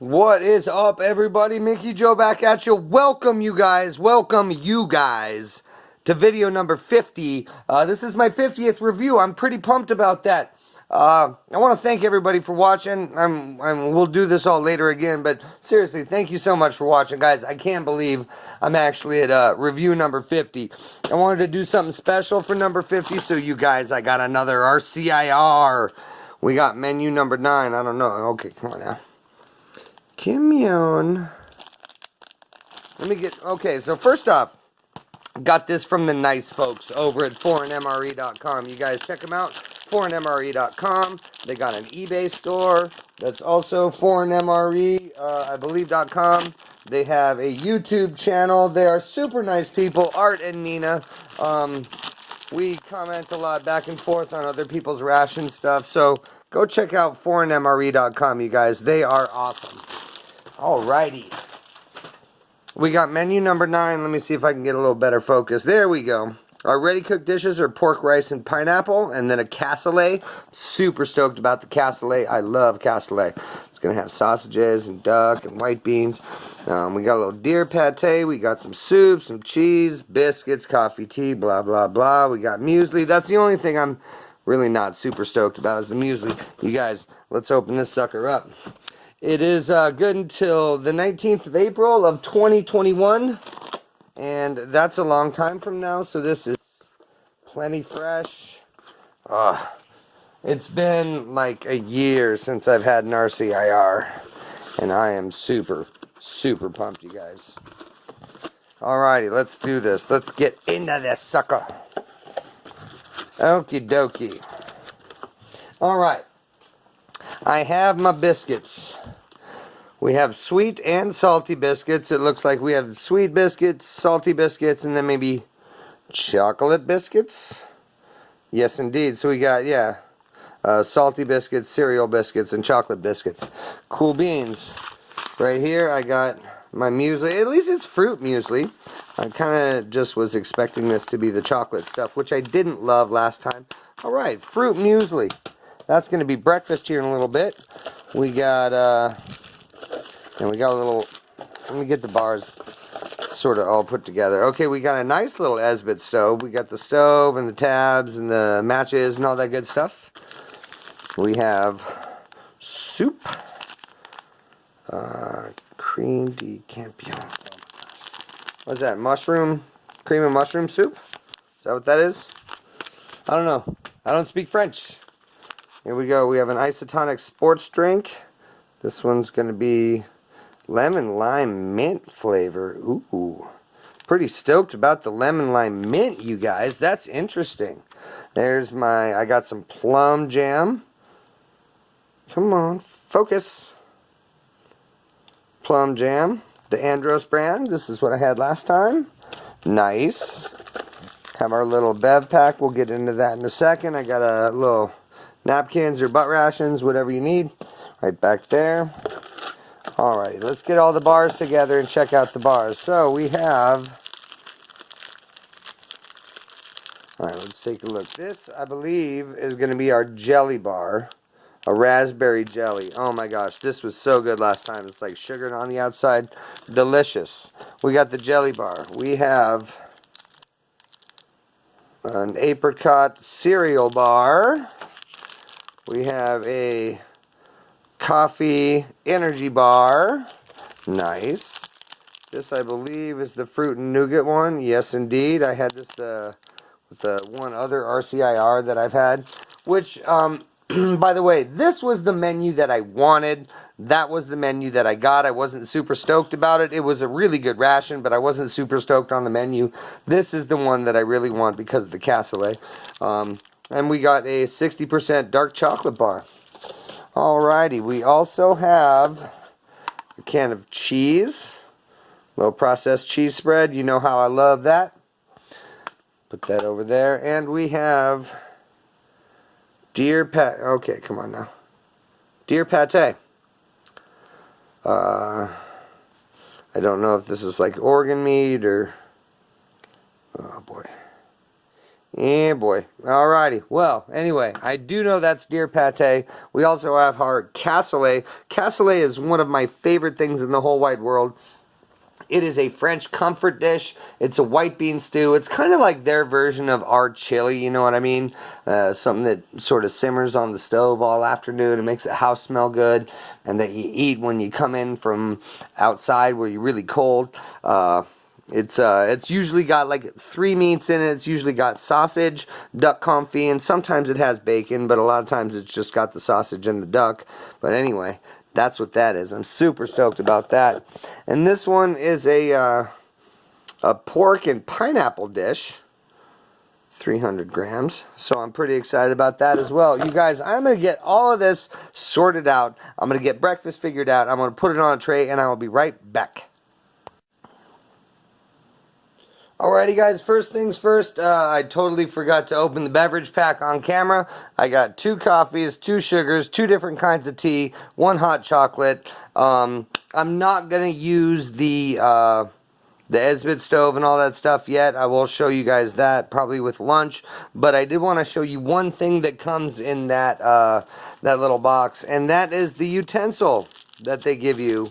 What is up, everybody? Mickey Joe back at you. Welcome you guys to video number 50. This is my 50th review. I'm pretty pumped about that. I want to thank everybody for watching. We'll do this all later again, but seriously, thank you so much for watching, guys. I can't believe I'm actually at review number 50. I wanted to do something special for number 50, so you guys, I got another RCIR. We got menu number 9. I don't know. Okay, come on now. Come on. Okay, so first off, got this from the nice folks over at foreignmre.com. You guys check them out, foreignmre.com. They got an eBay store that's also foreignmre, I believe.com. They have a YouTube channel. They are super nice people, Art and Nina. We comment a lot back and forth on other people's ration stuff, so go check out foreignmre.com, you guys. They are awesome. Alrighty. We got menu number 9. Let me see if I can get a little better focus. There we go. Our ready-cooked dishes are pork, rice, and pineapple, and then a cassoulet. Super stoked about the cassoulet. I love cassoulet. It's going to have sausages and duck and white beans. We got a little deer pate. We got some soup, some cheese, biscuits, coffee, tea, blah, blah, blah. We got muesli. That's the only thing I'm really not super stoked about is the muesli. You guys, let's open this sucker up. It is good until the 19th of April of 2021, and that's a long time from now, so this is plenty fresh. It's been like a year since I've had an RCIR, and I am super, super pumped, you guys. Alrighty, let's do this. Let's get into this sucker. Okie dokie. Alright. I have my biscuits. We have sweet and salty biscuits. It looks like we have sweet biscuits, salty biscuits, and then maybe chocolate biscuits. Yes, indeed. So we got, salty biscuits, cereal biscuits, and chocolate biscuits. Cool beans. Right here, I got my muesli. At least it's fruit muesli. I kind of just was expecting this to be the chocolate stuff, which I didn't love last time. All right, fruit muesli. That's going to be breakfast here in a little bit. We got, and we got a little, let me get the bars sort of all put together. Okay, we got a nice little Esbit stove. We got the stove and the tabs and the matches and all that good stuff. We have soup. Cream de campion. Oh my gosh. What's that? Mushroom? Cream and mushroom soup? Is that what that is? I don't know. I don't speak French. Here we go. We have an isotonic sports drink. This one's going to be lemon lime mint flavor. Ooh. Pretty stoked about the lemon lime mint, you guys. That's interesting. There's I got some plum jam. Come on, focus. Plum jam. The Andros brand. This is what I had last time. Nice. Have our little bev pack. We'll get into that in a second. I got a little napkins or butt rations, whatever you need, right back there. Alright, let's get all the bars together and check out the bars. So we have, alright, let's take a look. This, I believe, is going to be our jelly bar, a raspberry jelly. Oh my gosh, this was so good last time. It's like sugar on the outside, delicious. We got the jelly bar. We have an Apricot Cereal Bar. We have a coffee energy bar. Nice. This, I believe, is the fruit and nougat one. Yes, indeed. I had this with the one other RCIR that I've had. Which, by the way, this was the menu that I wanted. That was the menu that I got. I wasn't super stoked about it. It was a really good ration, but I wasn't super stoked on the menu. This is the one that I really want because of the cassoulet. And we got a 60% dark chocolate bar. Alrighty, we also have a can of cheese. Low processed cheese spread. You know how I love that. Put that over there. And we have deer pate. Okay, come on now. Deer pate. I don't know if this is like organ meat or... Oh boy. Yeah, boy. Alrighty. Well, anyway, I do know that's deer pate. We also have our cassoulet. Cassoulet is one of my favorite things in the whole wide world. It is a French comfort dish. It's a white bean stew. It's kind of like their version of our chili, you know what I mean? Something that sort of simmers on the stove all afternoon and makes the house smell good, and that you eat when you come in from outside where you're really cold. It's usually got like 3 meats in it. It's usually got sausage, duck confit, and sometimes it has bacon, but a lot of times it's just got the sausage and the duck. But anyway, that's what that is. I'm super stoked about that. And this one is a pork and pineapple dish. 300 grams. So I'm pretty excited about that as well. You guys, I'm going to get all of this sorted out. I'm going to get breakfast figured out. I'm going to put it on a tray, and I will be right back. Alrighty guys, first things first, I totally forgot to open the beverage pack on camera. I got 2 coffees, 2 sugars, 2 different kinds of tea, 1 hot chocolate. I'm not going to use the Esbit stove and all that stuff yet. I will show you guys that probably with lunch. But I did want to show you one thing that comes in that, that little box, and that is the utensil that they give you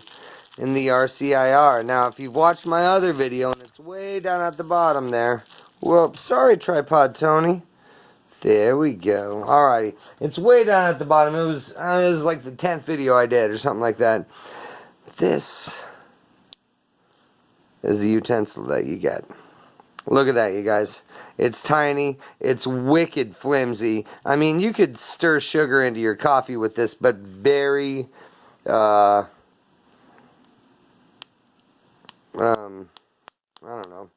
in the RCIR. Now, if you've watched my other video, and it's way down at the bottom there. Whoops, sorry, Tripod Tony. There we go. Alrighty, it's way down at the bottom. It was like the 10th video I did, or something like that. This is the utensil that you get. Look at that, you guys. It's tiny. It's wicked flimsy. I mean, you could stir sugar into your coffee with this, but very I don't know,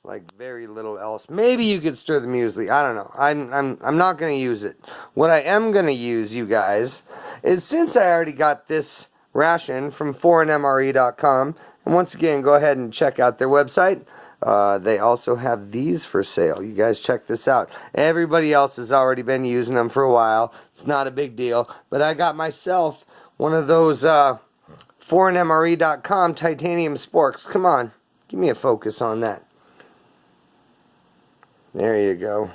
like very little else. Maybe you could stir the muesli. I don't know. I'm not going to use it. What I am going to use, you guys, is since I already got this ration from foreignmre.com, and once again, go ahead and check out their website. They also have these for sale. You guys check this out. Everybody else has already been using them for a while. It's not a big deal. But I got myself one of those foreignmre.com titanium sporks. Come on, give me a focus on that. There you go.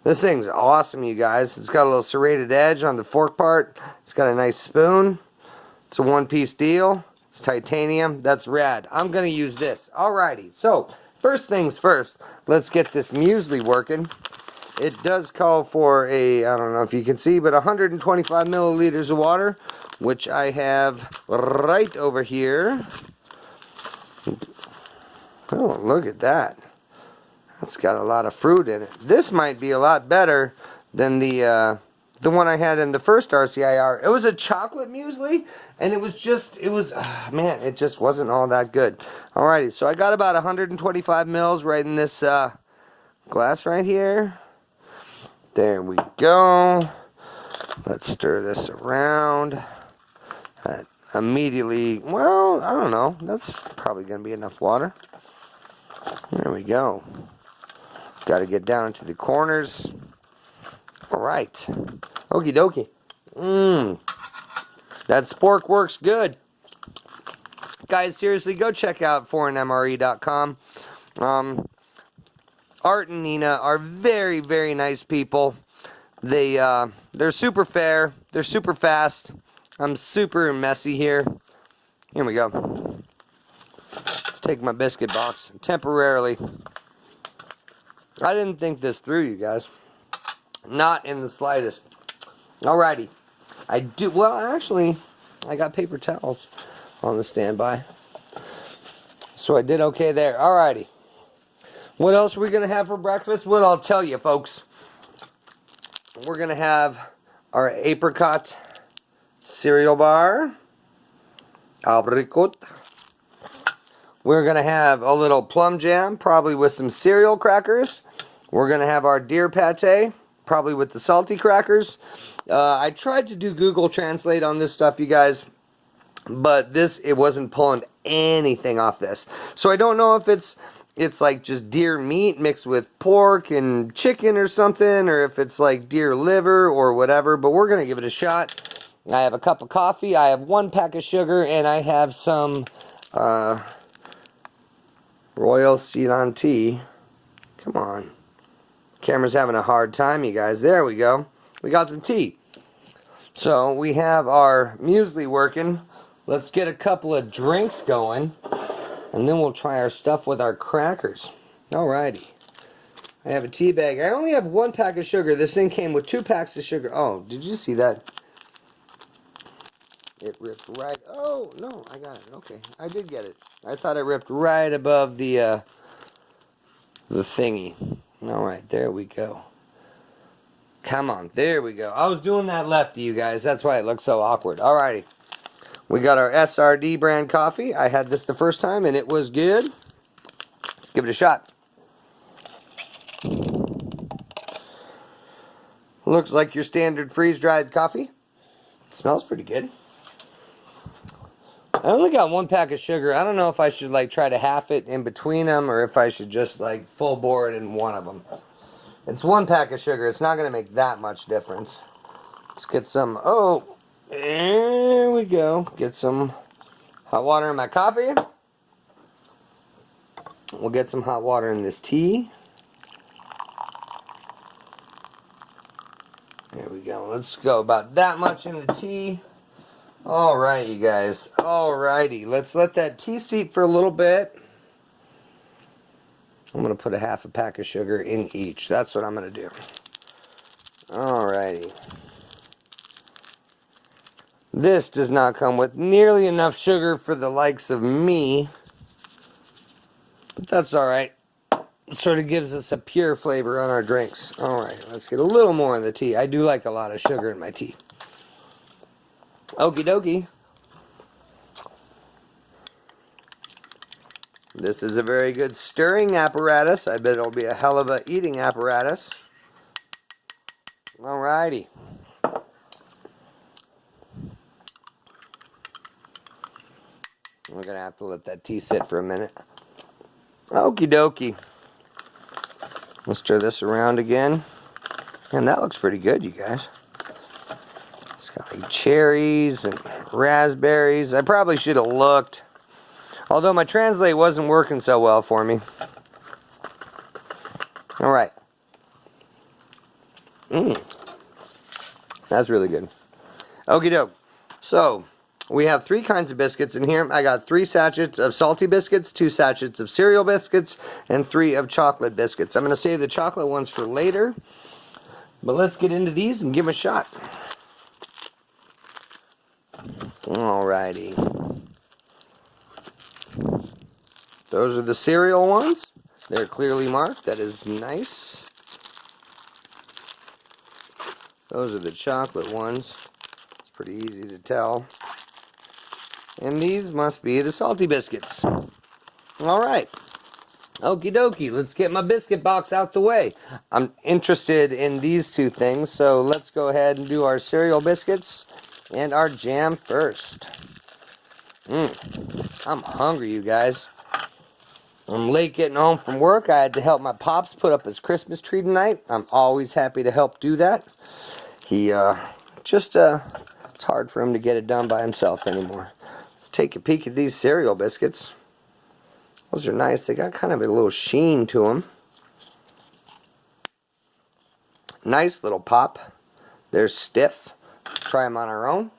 This thing's awesome, you guys. It's got a little serrated edge on the fork part. It's got a nice spoon. It's a one-piece deal. It's titanium. That's rad. I'm going to use this. Alrighty. So, first things first. Let's get this muesli working. It does call for a, I don't know if you can see, but 125 milliliters of water, which I have right over here. Oh, look at that. That's got a lot of fruit in it. This might be a lot better than the one I had in the first RCIR. It was a chocolate muesli, and it was, man, it just wasn't all that good. Alrighty, so I got about 125 mils right in this glass right here. There we go. Let's stir this around. That immediately, well, I don't know. That's probably going to be enough water. There we go. Got to get down into the corners. Alright. Okie dokie. That spork works good. Guys, seriously, go check out foreignmre.com. Art and Nina are very, very nice people. They're super fair. They're super fast. I'm super messy here. Here we go. Take my biscuit box temporarily. I didn't think this through, you guys. Not in the slightest. Alrighty. Well, actually, I got paper towels on the standby. So I did okay there. Alrighty. What else are we going to have for breakfast? Well, I'll tell you, folks. We're going to have our Apricot Cereal Bar. Apricot. We're going to have a little plum jam, probably with some cereal crackers. We're going to have our deer pate, probably with the salty crackers. I tried to do Google Translate on this stuff, you guys, but it wasn't pulling anything off this. So I don't know if it's like just deer meat mixed with pork and chicken or something, or if it's like deer liver or whatever, but we're going to give it a shot. I have a cup of coffee, I have 1 pack of sugar, and I have some Royal Ceylon tea. Come on. Camera's having a hard time, you guys. There we go. We got some tea. So we have our muesli working. Let's get a couple of drinks going, and then we'll try our stuff with our crackers. Alrighty. I have a tea bag. I only have 1 pack of sugar. This thing came with 2 packs of sugar. Oh, did you see that? It ripped right. Oh, no, I got it. Okay, I did get it. I thought it ripped right above the thingy. Alright, there we go. Come on, there we go. I was doing that lefty, you guys. That's why it looks so awkward. Alrighty. We got our SRD brand coffee. I had this the first time, and it was good. Let's give it a shot. Looks like your standard freeze-dried coffee. It smells pretty good. I only got 1 pack of sugar. I don't know if I should like try to half it in between them or if I should just like full bore it in one of them. It's 1 pack of sugar. It's not going to make that much difference. Let's get some, oh, there we go. Get some hot water in my coffee. We'll get some hot water in this tea. There we go. Let's go about that much in the tea. Alright, you guys. Alrighty. Let's let that tea steep for a little bit. I'm going to put a half a pack of sugar in each. That's what I'm going to do. Alrighty. This does not come with nearly enough sugar for the likes of me. But that's alright. It sort of gives us a pure flavor on our drinks. Alright, let's get a little more in the tea. I do like a lot of sugar in my tea. Okie dokie. This is a very good stirring apparatus. I bet it'll be a hell of a eating apparatus. Alrighty. We're going to have to let that tea sit for a minute. Okie dokie. We'll stir this around again. And that looks pretty good, you guys. It's got like cherries and raspberries. I probably should have looked. Although my translate wasn't working so well for me. Alright. That's really good. Okie doke. So, we have 3 kinds of biscuits in here. I got 3 sachets of salty biscuits, 2 sachets of cereal biscuits, and 3 of chocolate biscuits. I'm going to save the chocolate ones for later. But let's get into these and give them a shot. Alrighty. Those are the cereal ones. They're clearly marked. That is nice. Those are the chocolate ones. It's pretty easy to tell. And these must be the salty biscuits. Alright. Okie dokie. Let's get my biscuit box out the way. I'm interested in these 2 things, so let's go ahead and do our cereal biscuits and our jam first. I'm hungry, you guys. I'm late getting home from work. I had to help my pops put up his Christmas tree tonight. I'm always happy to help do that. He, it's hard for him to get it done by himself anymore. Let's take a peek at these cereal biscuits. Those are nice. They got kind of a little sheen to them. Nice little pop. They're stiff. Let's try them on our own.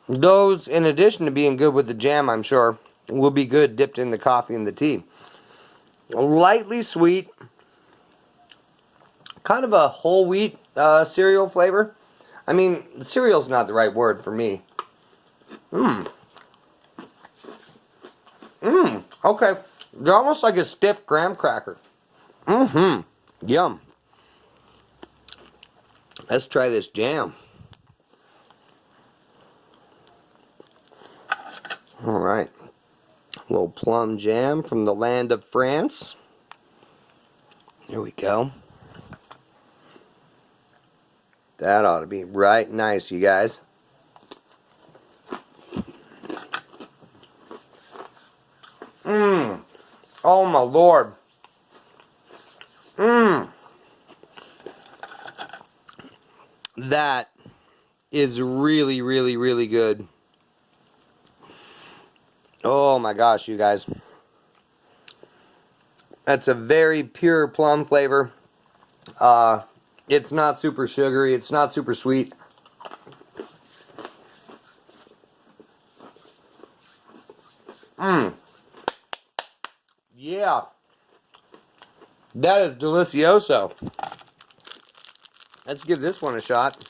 Those, in addition to being good with the jam, I'm sure, will be good dipped in the coffee and the tea. Lightly sweet. Kind of a whole wheat cereal flavor. I mean, cereal's not the right word for me. Okay. They're almost like a stiff graham cracker. Yum. Let's try this jam. Alright. A little plum jam from the land of France. There we go. That ought to be right nice, you guys. Oh my Lord. That is really, really, really good. Oh my gosh, you guys. That's a very pure plum flavor. It's not super sugary. It's not super sweet. Yeah. That is delicioso. Let's give this one a shot.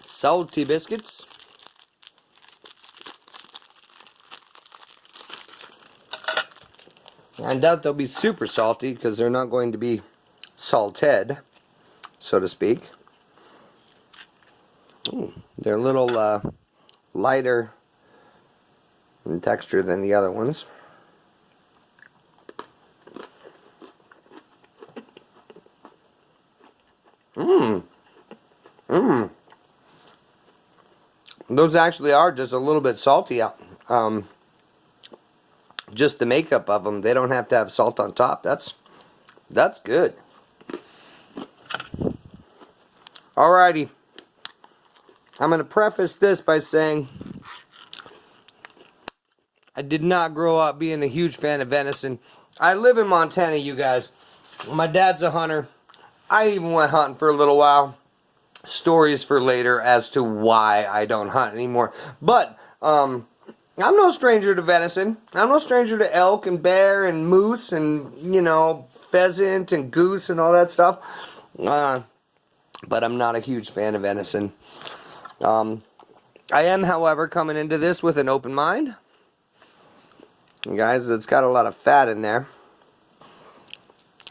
Salty biscuits. I doubt they'll be super salty because they're not going to be salted, so to speak. They're a little lighter in texture than the other ones. Those actually are just a little bit salty. Just the makeup of them. They don't have to have salt on top. That's good. Alrighty. I'm going to preface this by saying I did not grow up being a huge fan of venison. I live in Montana, you guys. My dad's a hunter. I even went hunting for a little while. Stories for later as to why I don't hunt anymore. But I'm no stranger to venison. I'm no stranger to elk and bear and moose and, you know, pheasant and goose and all that stuff. But I'm not a huge fan of venison. I am, however, coming into this with an open mind. You guys, it's got a lot of fat in there.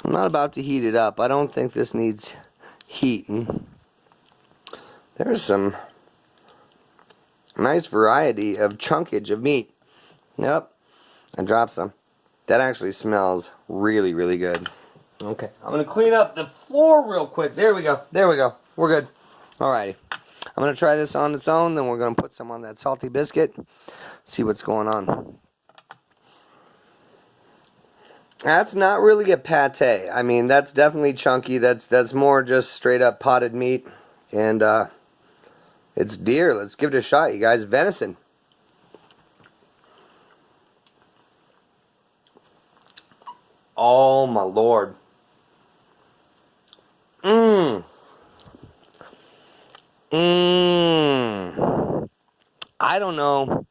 I'm not about to heat it up. I don't think this needs heating. There's some nice variety of chunkage of meat. Yep, I dropped some. That actually smells really, really good. Okay, I'm going to clean up the floor real quick. There we go. There we go. We're good. Alrighty. I'm going to try this on its own, then we're going to put some on that salty biscuit. See what's going on. That's not really a pate. I mean, that's definitely chunky. That's more just straight up potted meat. And it's deer. Let's give it a shot, you guys. Venison. Oh my lord. I don't know.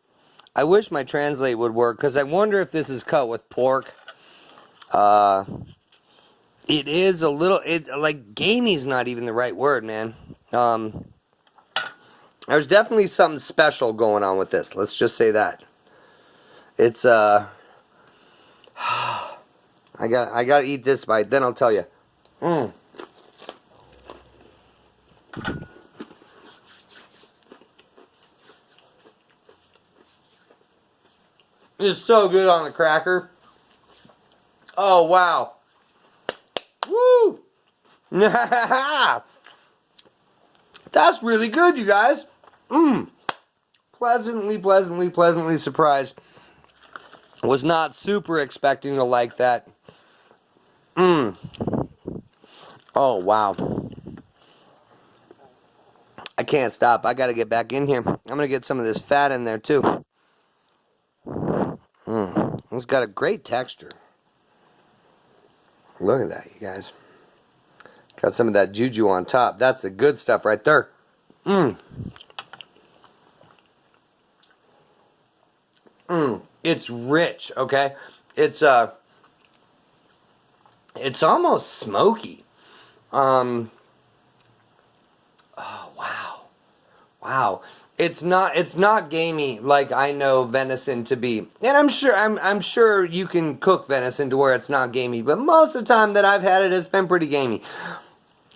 I wish my translate would work, because I wonder if this is cut with pork. It is a little, like, gamey's not even the right word, man. There's definitely something special going on with this. Let's just say that. It's, I gotta eat this bite, then I'll tell you. It's so good on the cracker. Oh, wow. Woo! That's really good, you guys. Pleasantly surprised. Was not super expecting to like that. Oh, wow. I can't stop. I gotta get back in here. I'm gonna get some of this fat in there, too. It's got a great texture. Look at that, you guys. Got some of that juju on top. That's the good stuff right there. It's rich, okay? It's almost smoky. Oh, wow. Wow. It's not gamey like I know venison to be. And I'm sure you can cook venison to where it's not gamey, but most of the time that I've had it, it's been pretty gamey.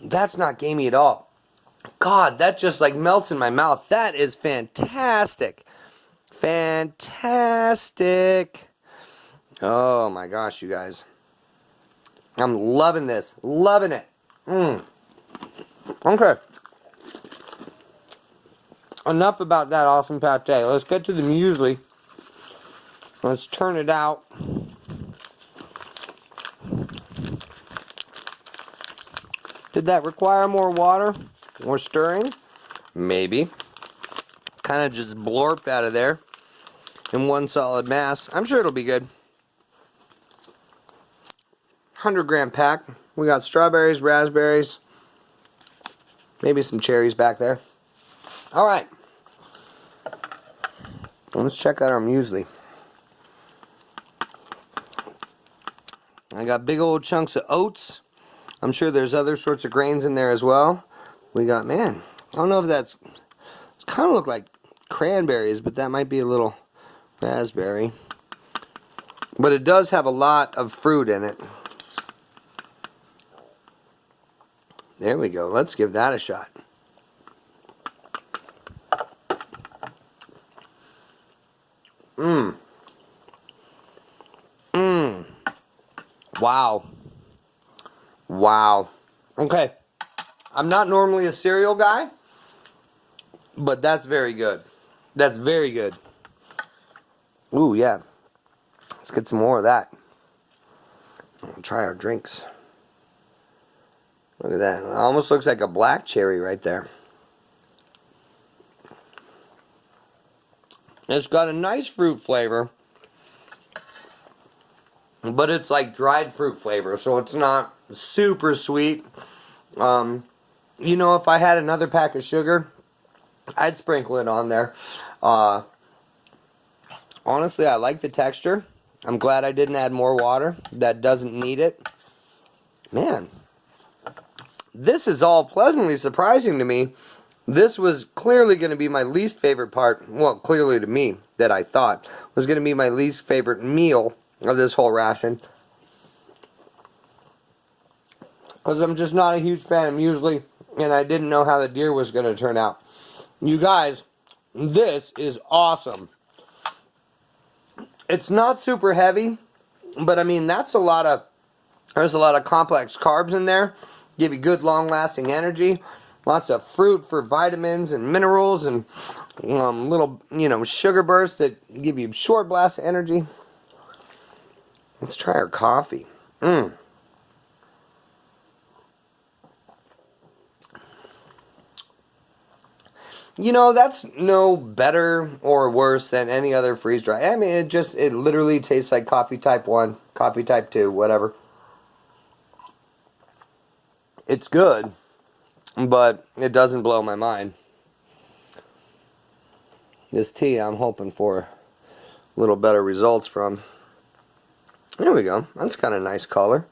That's not gamey at all. God, that just like melts in my mouth. That is fantastic. Fantastic. Oh my gosh, you guys. I'm loving this. Loving it. Okay. Enough about that awesome pate. Let's get to the muesli. Let's turn it out. Did that require more water? More stirring? Maybe. Kind of just blorped out of there. in one solid mass. I'm sure it'll be good. 100-gram pack. We got strawberries, raspberries, maybe some cherries back there. All right. Let's check out our muesli. I got big old chunks of oats. I'm sure there's other sorts of grains in there as well. We got, man, I don't know if it's kind of look like cranberries, but that might be a little raspberry. But it does have a lot of fruit in it. There we go. Let's give that a shot. Wow. Wow. Okay. I'm not normally a cereal guy, but that's very good. That's very good. Ooh, yeah. Let's get some more of that. We'll try our drinks. Look at that. It almost looks like a black cherry right there. It's got a nice fruit flavor, but it's like dried fruit flavor, so it's not super sweet. You know, if I had another pack of sugar, I'd sprinkle it on there. Honestly, I like the texture. I'm glad I didn't add more water. That doesn't need it. Man, this is all pleasantly surprising to me. This was clearly going to be my least favorite part. Well, clearly to me, that I thought was going to be my least favorite meal of this whole ration. Because I'm just not a huge fan of muesli, and I didn't know how the deer was going to turn out. You guys, this is awesome. It's not super heavy, but I mean, there's a lot of complex carbs in there. Give you good long-lasting energy. Lots of fruit for vitamins and minerals and little, sugar bursts that give you short blast of energy. Let's try our coffee. That's no better or worse than any other freeze dry. I mean, it literally tastes like coffee type 1, coffee type 2, whatever. It's good, but it doesn't blow my mind. This tea, I'm hoping for a little better results from. There we go. That's kind of nice color.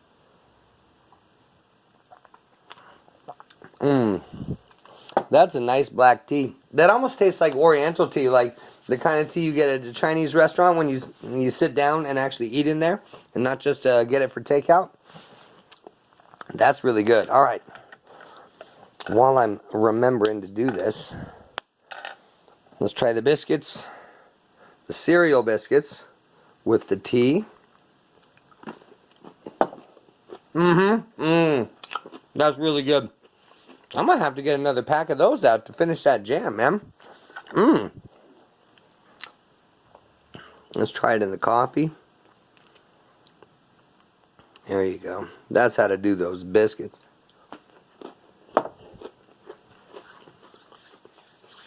That's a nice black tea. That almost tastes like Oriental tea, like the kind of tea you get at a Chinese restaurant when you sit down and actually eat in there, and not just get it for takeout. That's really good. All right. While I'm remembering to do this, let's try the biscuits, the cereal biscuits with the tea. That's really good. I might have to get another pack of those out to finish that jam, man. Let's try it in the coffee. There you go. That's how to do those biscuits.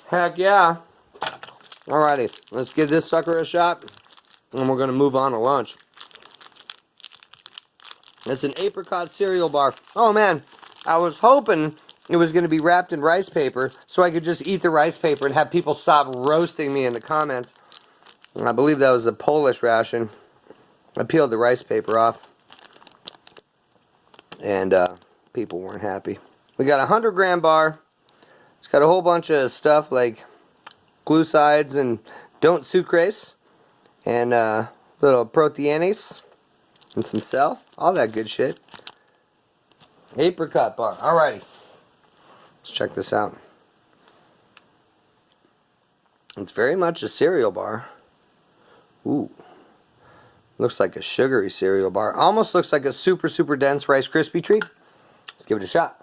Heck yeah. Alrighty, let's give this sucker a shot, and we're going to move on to lunch. It's an Apricot Cereal Bar. Oh man, I was hoping it was going to be wrapped in rice paper so I could just eat the rice paper and have people stop roasting me in the comments. I believe that was the Polish ration. I peeled the rice paper off, and people weren't happy. We got a 100-gram bar. It's got a whole bunch of stuff like glucides and don't sucrase and little proteases and some cell, all that good shit. Apricot bar. Alrighty. Let's check this out. It's very much a cereal bar. Ooh. Looks like a sugary cereal bar. Almost looks like a super, super dense Rice Krispie treat. Let's give it a shot.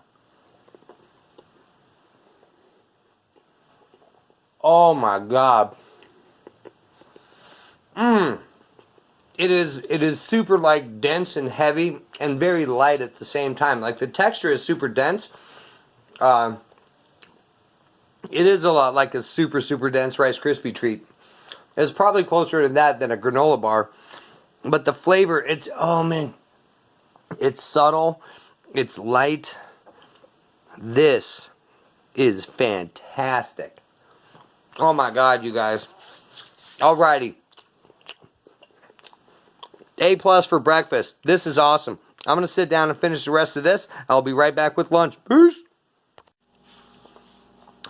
Oh my God. It is super like dense and heavy and very light at the same time. Like the texture is super dense. It is a lot like a super, super dense Rice Krispie treat. It's probably closer to that than a granola bar. But the flavor, it's, oh man, it's subtle, it's light. This is fantastic. Oh my God, you guys. Alrighty. A+ for breakfast. This is awesome. I'm going to sit down and finish the rest of this. I'll be right back with lunch. Peace.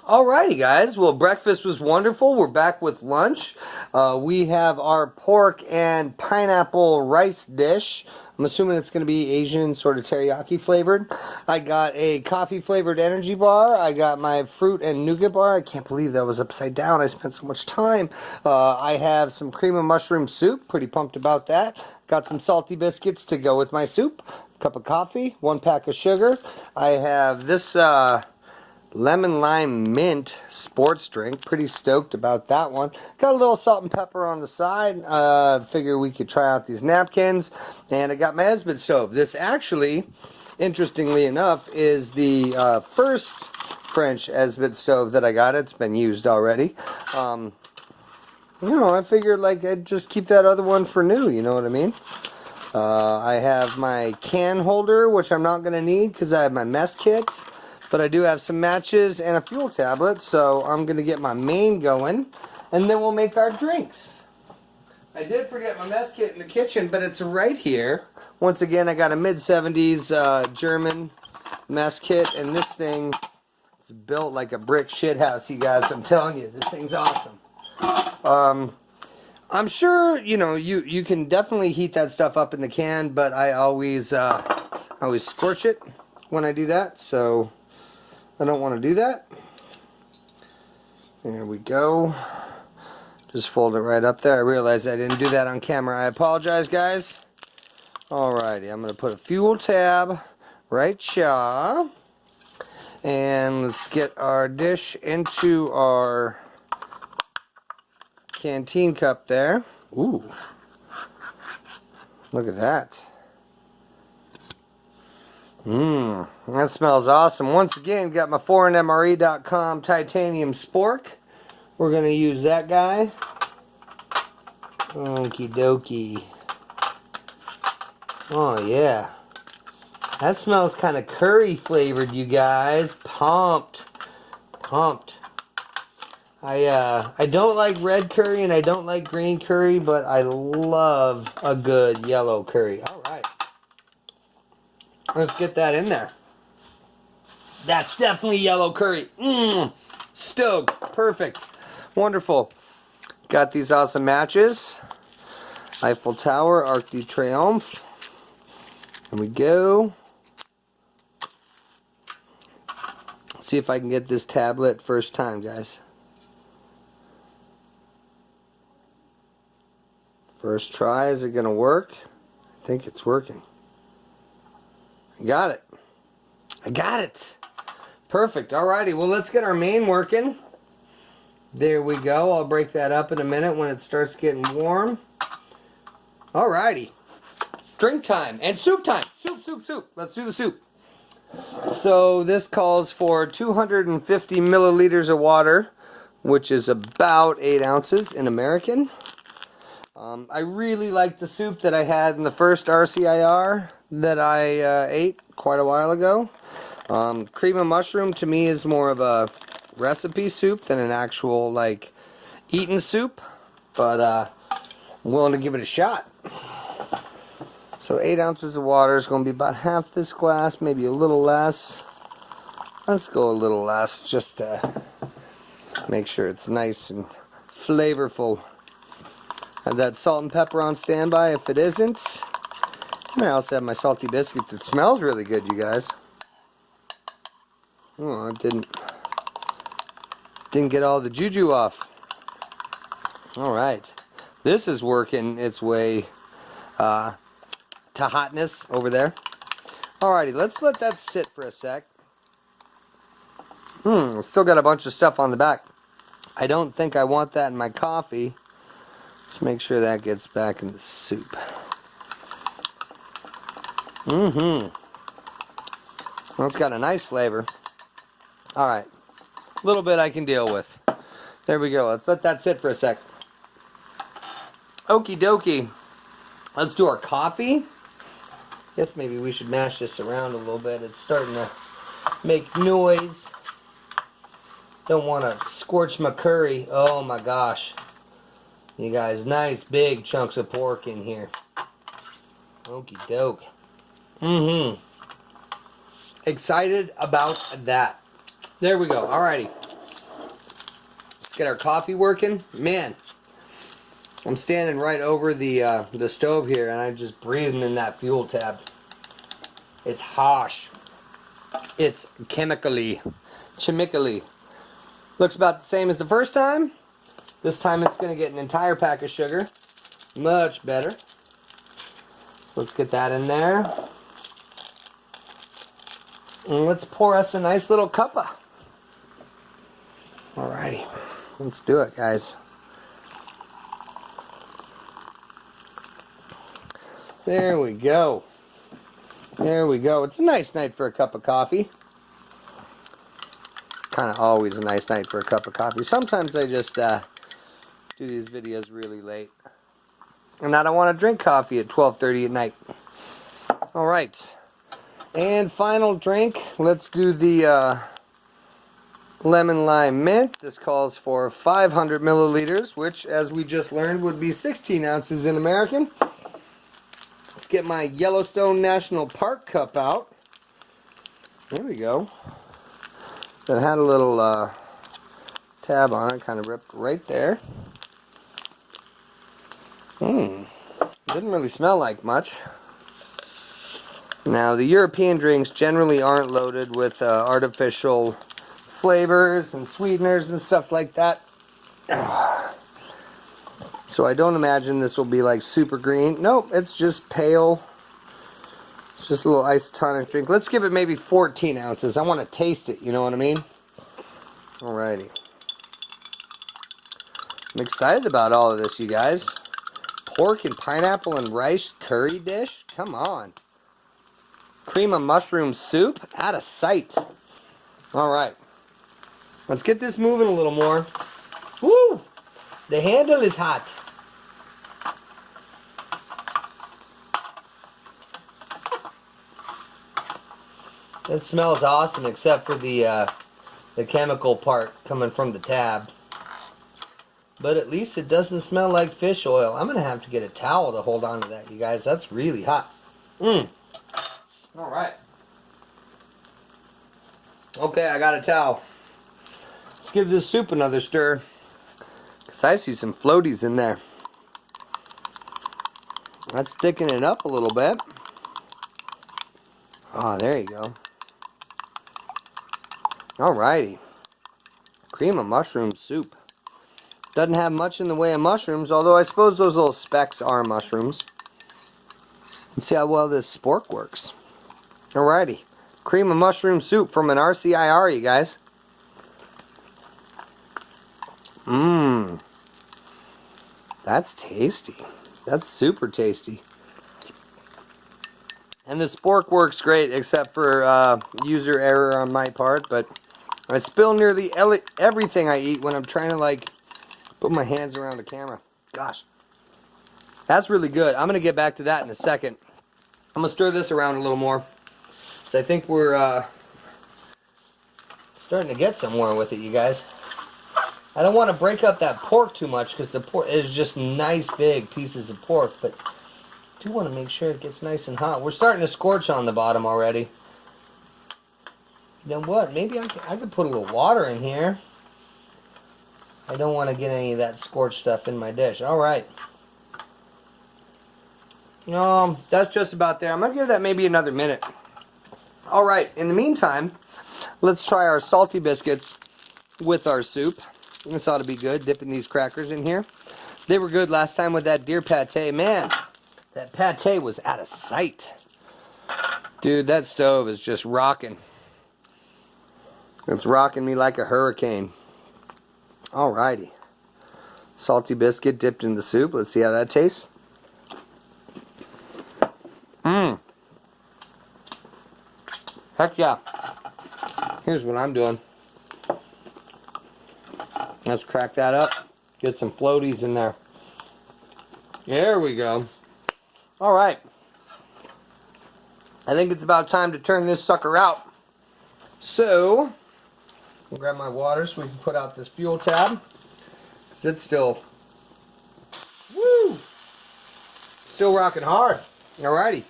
Alrighty, guys. Well, breakfast was wonderful. We're back with lunch. We have our pork and pineapple rice dish. I'm assuming it's going to be Asian, sort of teriyaki flavored. I got a coffee flavored energy bar. I got my fruit and nougat bar. I can't believe that was upside down. I spent so much time. I have some cream of mushroom soup. Pretty pumped about that. Got some salty biscuits to go with my soup. Cup of coffee. 1 pack of sugar. I have this lemon lime mint sports drink. Pretty stoked about that one. Got a little salt and pepper on the side. Figure we could try out these napkins. And I got my Esbit stove. This actually, interestingly enough, is the first French Esbit stove that I got. It's been used already. You know, I figured like I'd just keep that other one for new, you know what I mean? I have my can holder, which I'm not going to need because I have my mess kit. But I do have some matches and a fuel tablet, so I'm going to get my main going, and then we'll make our drinks. I did forget my mess kit in the kitchen, but it's right here. Once again, I got a mid-70s German mess kit, and this thing is built like a brick shithouse, you guys. I'm telling you, this thing's awesome. I'm sure, you know, you can definitely heat that stuff up in the can, but I always scorch it when I do that, so I don't want to do that. There we go. Just fold it right up there. I realized I didn't do that on camera. I apologize, guys. Alrighty, I'm going to put a fuel tab right here. And let's get our dish into our canteen cup there. Ooh. Look at that. That smells awesome. Once again, got my foreignmre.com titanium spork. We're going to use that guy. Okie dokie. Oh, yeah. That smells kind of curry flavored, you guys. Pumped. Pumped. I don't like red curry and I don't like green curry, but I love a good yellow curry. All right. Let's get that in there. That's definitely yellow curry. Stoked. Perfect. Wonderful. Got these awesome matches. Eiffel Tower, Arc de Triomphe. Here we go. Let's see if I can get this tablet first time, guys. First try. Is it going to work? I think it's working. I got it. I got it. Perfect. Alrighty. Well, let's get our main working. There we go. I'll break that up in a minute when it starts getting warm. Alrighty. Drink time and soup time. Soup, soup, soup. Let's do the soup. So this calls for 250 milliliters of water, which is about 8 ounces in American. I really like the soup that I had in the first RCIR that I ate quite a while ago. Cream of mushroom to me is more of a recipe soup than an actual like eaten soup, but I'm willing to give it a shot. So 8 ounces of water is going to be about half this glass, maybe a little less. Let's go a little less just to make sure it's nice and flavorful. Have that salt and pepper on standby if it isn't. And I also have my salty biscuits. It smells really good, you guys. Oh, it didn't get all the juju off. Alright. This is working its way to hotness over there. Alrighty, let's let that sit for a sec. Still got a bunch of stuff on the back. I don't think I want that in my coffee. Let's make sure that gets back in the soup. Well, it's got a nice flavor. Alright. A little bit I can deal with. There we go. Let's let that sit for a sec. Okie dokie. Let's do our coffee. Guess maybe we should mash this around a little bit. It's starting to make noise. Don't want to scorch my curry. Oh my gosh. You guys, nice big chunks of pork in here. Okie doke. Excited about that. There we go. Alrighty. Let's get our coffee working. Man, I'm standing right over the stove here, and I'm just breathing in that fuel tab. It's harsh. It's chemically. Looks about the same as the first time. This time it's going to get an entire pack of sugar. Much better. So let's get that in there. And let's pour us a nice little cuppa. Alrighty. Let's do it, guys. There we go. There we go. It's a nice night for a cup of coffee. Kind of always a nice night for a cup of coffee. Sometimes I just do these videos really late. And I don't want to drink coffee at 12:30 at night. Alright. And final drink. Let's do the lemon lime mint. This calls for 500 milliliters, which, as we just learned, would be 16 ounces in American. Let's get my Yellowstone National Park cup out. There we go. That had a little tab on it, kind of ripped right there. Didn't really smell like much. Now, the European drinks generally aren't loaded with artificial flavors and sweeteners and stuff like that. So I don't imagine this will be like super green. Nope, it's just pale. It's just a little isotonic drink. Let's give it maybe 14 ounces. I want to taste it, you know what I mean? Alrighty. I'm excited about all of this, you guys. Pork and pineapple and rice curry dish? Come on. Cream of mushroom soup? Out of sight. Alright. Let's get this moving a little more. Woo! The handle is hot. That smells awesome, except for the chemical part coming from the tab. But at least it doesn't smell like fish oil. I'm going to have to get a towel to hold on to that, you guys. That's really hot. Alright. Okay, I got a towel. Let's give this soup another stir. Because I see some floaties in there. That's thickening it up a little bit. Oh, there you go. Alrighty. Cream of mushroom soup. Doesn't have much in the way of mushrooms, although I suppose those little specks are mushrooms. Let's see how well this spork works. Alrighty. Cream of mushroom soup from an RCIR, you guys. That's tasty. That's super tasty. And the spork works great, except for user error on my part, but I spill nearly everything I eat when I'm trying to, like, put my hands around the camera. Gosh. That's really good. I'm going to get back to that in a second. I'm going to stir this around a little more. So I think we're starting to get somewhere with it, you guys. I don't want to break up that pork too much because the pork is just nice big pieces of pork, but I do want to make sure it gets nice and hot. We're starting to scorch on the bottom already. You know what? Maybe I could put a little water in here. I don't want to get any of that scorched stuff in my dish. Alright. That's just about there. I'm going to give that maybe another minute. Alright, in the meantime, let's try our salty biscuits with our soup. This ought to be good, dipping these crackers in here. They were good last time with that deer pate. Man, that pate was out of sight. Dude, that stove is just rocking. It's rocking me like a hurricane. Alrighty. Salty biscuit dipped in the soup. Let's see how that tastes. Heck yeah. Here's what I'm doing. Let's crack that up. Get some floaties in there. There we go. All right. I think it's about time to turn this sucker out. So, I'll grab my water so we can put out this fuel tab. Because it's still, woo, still rocking hard. Alrighty.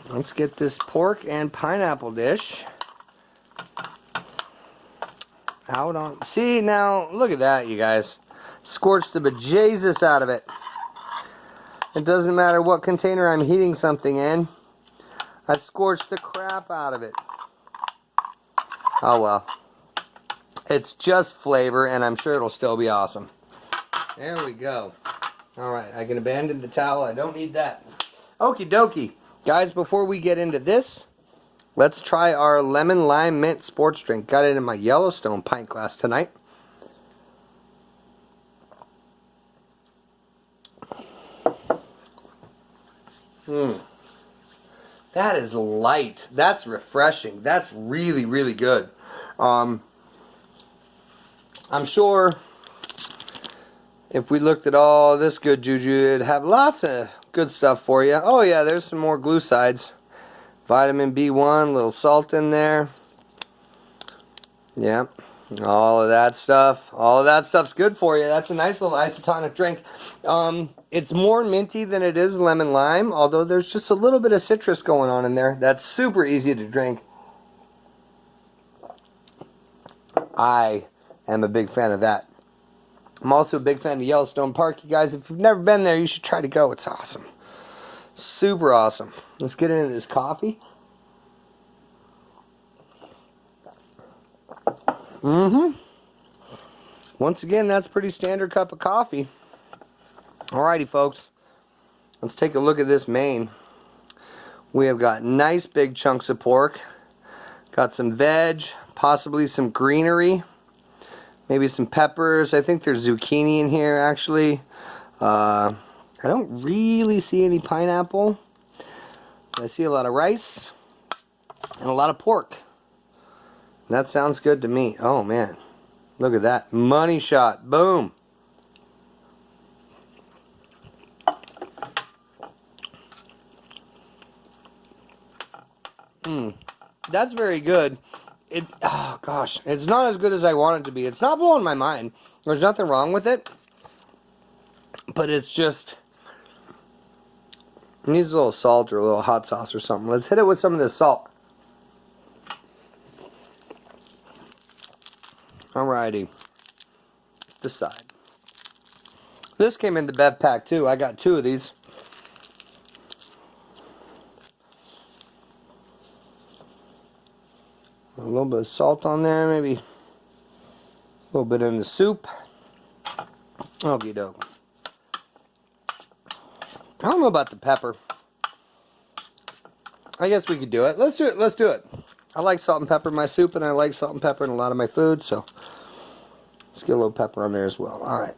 Let's get this pork and pineapple dish out on. See, now, look at that, you guys. Scorched the bejesus out of it. It doesn't matter what container I'm heating something in. I scorched the crap out of it. Oh well. It's just flavor, and I'm sure it'll still be awesome. There we go. Alright, I can abandon the towel. I don't need that. Okie dokie. Guys, before we get into this, let's try our lemon lime mint sports drink. Got it in my Yellowstone pint glass tonight. That is light. That's refreshing. That's really, really good. I'm sure if we looked at all this good juju, it'd have lots of good stuff for you. Oh yeah, there's some more glue sides. Vitamin B1, a little salt in there. Yeah, all of that stuff. All of that stuff's good for you. That's a nice little isotonic drink. It's more minty than it is lemon lime, although there's just a little bit of citrus going on in there. That's super easy to drink. I am a big fan of that. I'm also a big fan of Yellowstone Park. You guys, if you've never been there, you should try to go. It's awesome. Super awesome. Let's get into this coffee. Once again, that's a pretty standard cup of coffee. Alrighty, folks. Let's take a look at this main. We have got nice big chunks of pork. Got some veg, possibly some greenery. Maybe some peppers. I think there's zucchini in here, actually. I don't really see any pineapple. I see a lot of rice and a lot of pork. That sounds good to me. Oh, man. Look at that. Money shot. Boom. That's very good. Oh gosh, it's not as good as I want it to be. It's not blowing my mind. There's nothing wrong with it. But it's just, it needs a little salt or a little hot sauce or something. Let's hit it with some of this salt. Alrighty. Let's decide. This came in the bev pack too. I got 2 of these. A little bit of salt on there, maybe a little bit in the soup. Okie doke. I don't know about the pepper. I guess we could do it. Let's do it. Let's do it. I like salt and pepper in my soup, and I like salt and pepper in a lot of my food, so let's get a little pepper on there as well. Alright.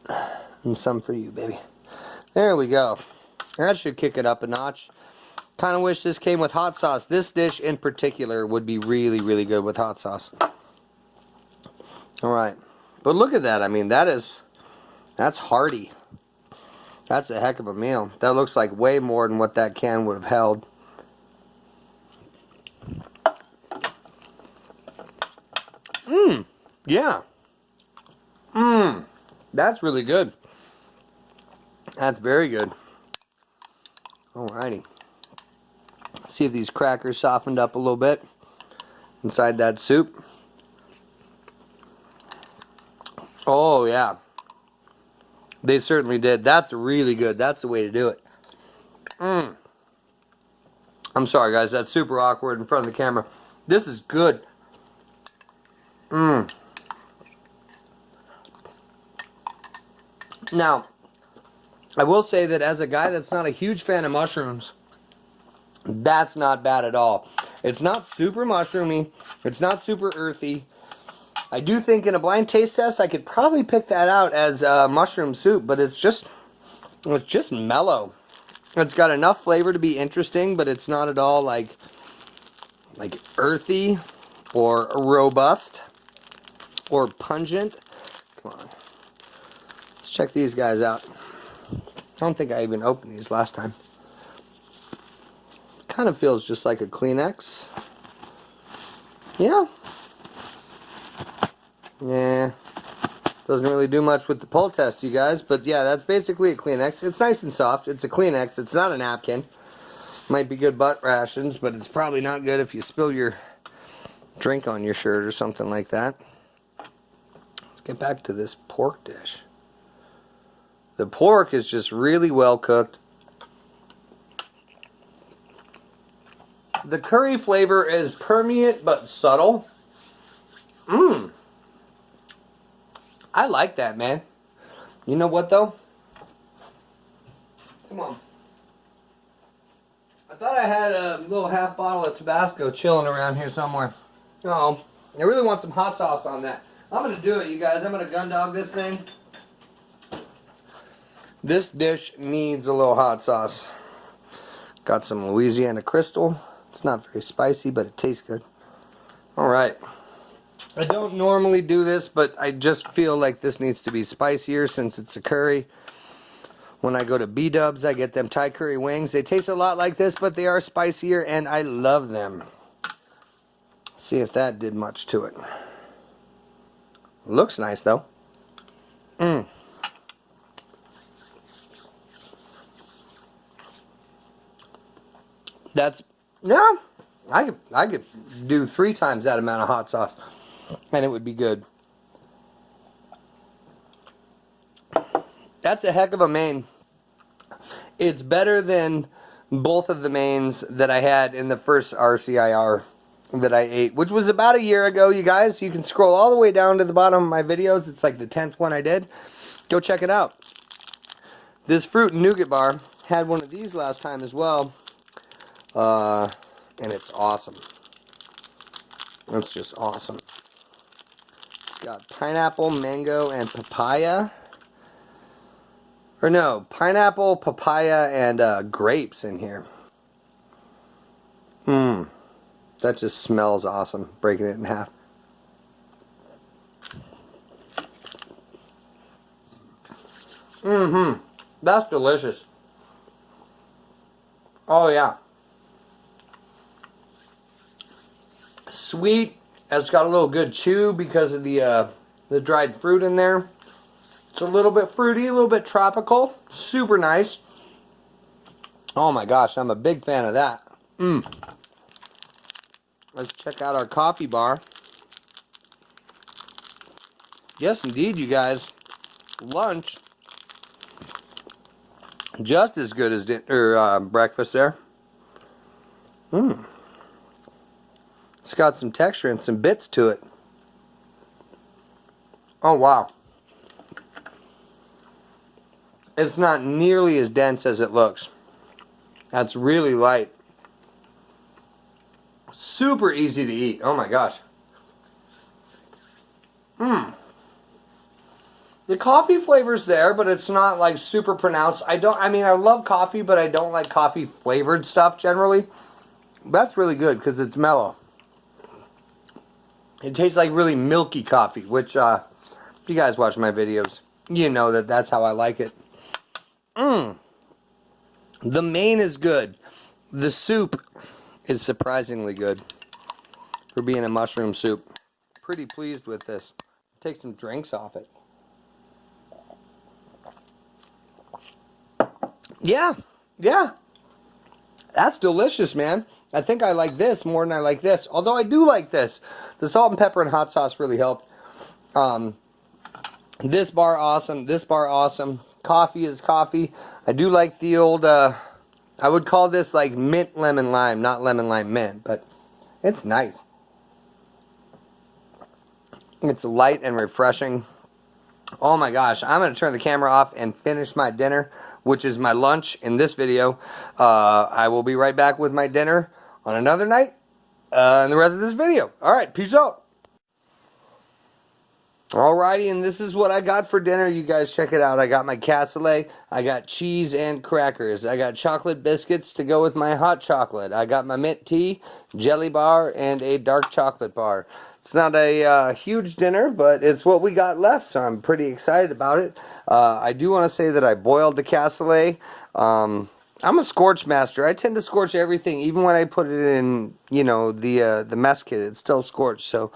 And some for you, baby. There we go. That should kick it up a notch. Kind of wish this came with hot sauce. This dish in particular would be really, really good with hot sauce. Alright. But look at that. I mean, that's hearty. That's a heck of a meal. That looks like way more than what that can would have held. Yeah. That's really good. That's very good. Alrighty. See if these crackers softened up a little bit inside that soup. Oh yeah, they certainly did. That's really good. That's the way to do it. I'm sorry guys, that's super awkward in front of the camera. This is good. Now, I will say that as a guy that's not a huge fan of mushrooms, that's not bad at all. It's not super mushroomy. It's not super earthy. I do think in a blind taste test I could probably pick that out as mushroom soup, but it's just mellow. It's got enough flavor to be interesting, but it's not at all like earthy or robust or pungent. Come on. Let's check these guys out. I don't think I even opened these last time. Kind of feels just like a Kleenex. Yeah. Yeah. Doesn't really do much with the pull test, you guys. But yeah, that's basically a Kleenex. It's nice and soft. It's a Kleenex. It's not a napkin. Might be good butt rations, but it's probably not good if you spill your drink on your shirt or something like that. Let's get back to this pork dish. The pork is just really well cooked. The curry flavor is permeate but subtle. I like that, man. You know what, though? Come on. I thought I had a little half bottle of Tabasco chilling around here somewhere. No, I really want some hot sauce on that. I'm going to do it, you guys. I'm going to gun dog this thing. This dish needs a little hot sauce. Got some Louisiana Crystal. It's not very spicy, but it tastes good. Alright. I don't normally do this, but I just feel like this needs to be spicier since it's a curry. When I go to B-Dubs, I get them Thai curry wings. They taste a lot like this, but they are spicier, and I love them. See if that did much to it. Looks nice, though. That's, yeah, I could do 3 times that amount of hot sauce, and it would be good. That's a heck of a main. It's better than both of the mains that I had in the first RCIR that I ate, which was about a year ago, you guys. You can scroll all the way down to the bottom of my videos. It's like the 10th one I did. Go check it out. This fruit and nougat bar had one of these last time as well. And it's awesome. It's just awesome. It's got pineapple, mango, and papaya. Or no, pineapple, papaya, and grapes in here. That just smells awesome, breaking it in half. That's delicious. Oh yeah. Sweet. It's got a little good chew because of the dried fruit in there. It's a little bit fruity, a little bit tropical. Super nice. Oh my gosh, I'm a big fan of that. Let's check out our coffee bar. Yes, indeed, you guys. Lunch. Just as good as breakfast there. It's got some texture and some bits to it. Oh, wow. It's not nearly as dense as it looks. That's really light. Super easy to eat. Oh my gosh. The coffee flavor's there, but it's not like super pronounced. I love coffee, but I don't like coffee flavored stuff generally. That's really good because it's mellow. It tastes like really milky coffee, which if you guys watch my videos, you know that that's how I like it. The main is good. The soup is surprisingly good for being a mushroom soup. Pretty pleased with this. Take some drinks off it. Yeah. That's delicious, man. I think I like this more than I like this. Although I do like this. The salt and pepper and hot sauce really helped. This bar, awesome. This bar, awesome. Coffee is coffee. I do like the old, I would call this like mint lemon lime. Not lemon lime mint, but it's nice. It's light and refreshing. Oh my gosh. I'm going to turn the camera off and finish my dinner, which is my lunch in this video. I will be right back with my dinner on another night in the rest of this video. Alright, peace out. Alrighty, and this is what I got for dinner. You guys check it out. I got my cassoulet. I got cheese and crackers. I got chocolate biscuits to go with my hot chocolate. I got my mint tea, jelly bar, and a dark chocolate bar. It's not a huge dinner, but it's what we got left, so I'm pretty excited about it. I do want to say that I boiled the cassoulet. I'm a scorch master. I tend to scorch everything, even when I put it in, you know, the mess kit. It's still scorched, so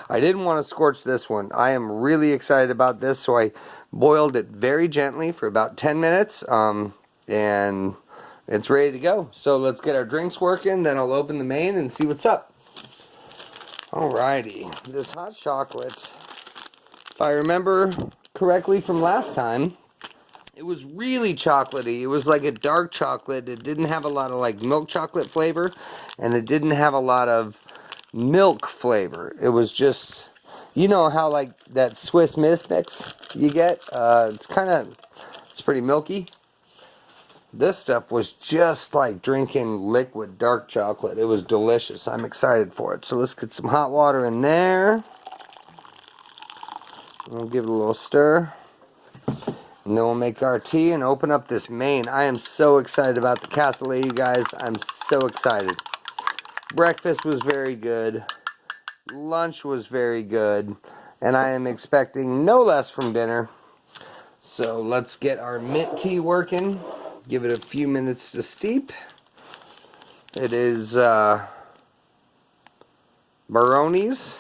I didn't want to scorch this one. I am really excited about this, so I boiled it very gently for about 10 minutes, and it's ready to go. So let's get our drinks working, then I'll open the main and see what's up. Alrighty, this hot chocolate, if I remember correctly from last time, it was really chocolatey. It was like a dark chocolate. It didn't have a lot of like milk chocolate flavor, and it didn't have a lot of milk flavor. It was just, you know how like that Swiss Miss mix you get? It's pretty milky. This stuff was just like drinking liquid dark chocolate. It was delicious. I'm excited for it. So let's get some hot water in there. We'll give it a little stir. And then we'll make our tea and open up this main. I am so excited about the cassoulet, you guys. I'm so excited. Breakfast was very good. Lunch was very good. And I am expecting no less from dinner. So let's get our mint tea working. Give it a few minutes to steep. It is Baroni's.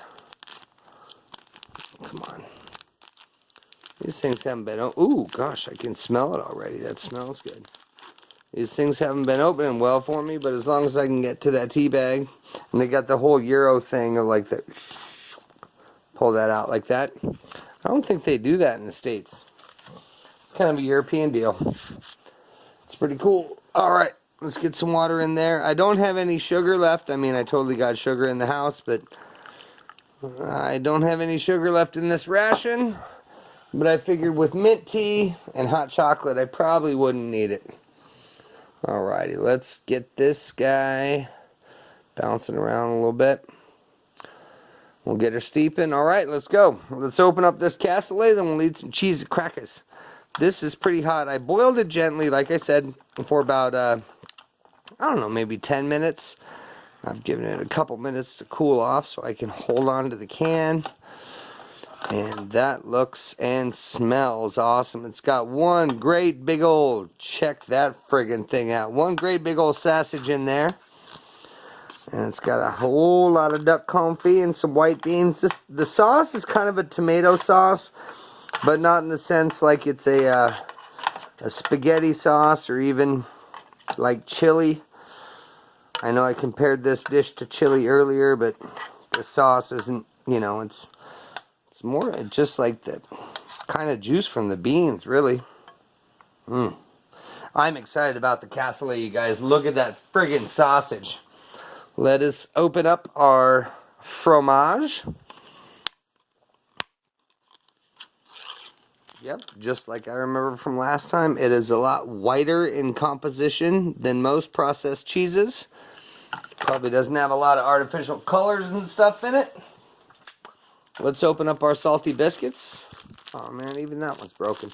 Come on. These things haven't been open. Ooh, gosh, I can smell it already. That smells good. These things haven't been opening well for me, but as long as I can get to that tea bag, and they got the whole Euro thing of like that, pull that out like that. I don't think they do that in the States. It's kind of a European deal. It's pretty cool. Alright, let's get some water in there. I don't have any sugar left. I mean, I totally got sugar in the house, but I don't have any sugar left in this ration. But I figured with mint tea and hot chocolate, I probably wouldn't need it. Alrighty, let's get this guy bouncing around a little bit. We'll get her steeping. Alright, let's go. Let's open up this cassoulet, then we'll eat some cheese and crackers. This is pretty hot. I boiled it gently, like I said, for about, I don't know, maybe 10 minutes. I've given it a couple minutes to cool off so I can hold on to the can. And that looks and smells awesome. It's got one great big old, check that friggin' thing out. One great big old sausage in there. And it's got a whole lot of duck confit and some white beans. The sauce is kind of a tomato sauce, but not in the sense like it's a spaghetti sauce or even like chili. I know I compared this dish to chili earlier, but the sauce isn't, you know, it's more just like the kind of juice from the beans, really. I'm excited about the cassoulet, you guys. Look at that friggin' sausage. Let us open up our fromage. Yep, just like I remember from last time, it is a lot whiter in composition than most processed cheeses. Probably doesn't have a lot of artificial colors and stuff in it. Let's open up our salty biscuits. Oh man, even that one's broken.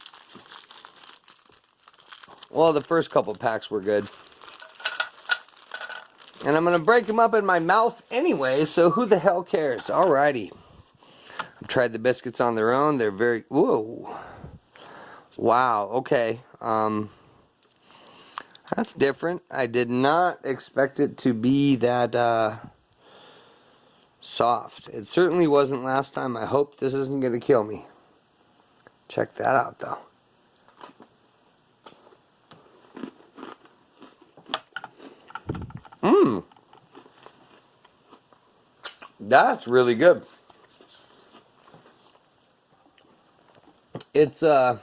Well, the first couple packs were good. And I'm going to break them up in my mouth anyway, so who the hell cares? Alrighty. I've tried the biscuits on their own. They're very... Whoa. Wow, okay. That's different. I did not expect it to be that soft. It certainly wasn't last time. I hope this isn't going to kill me. Check that out, though. That's really good. It's it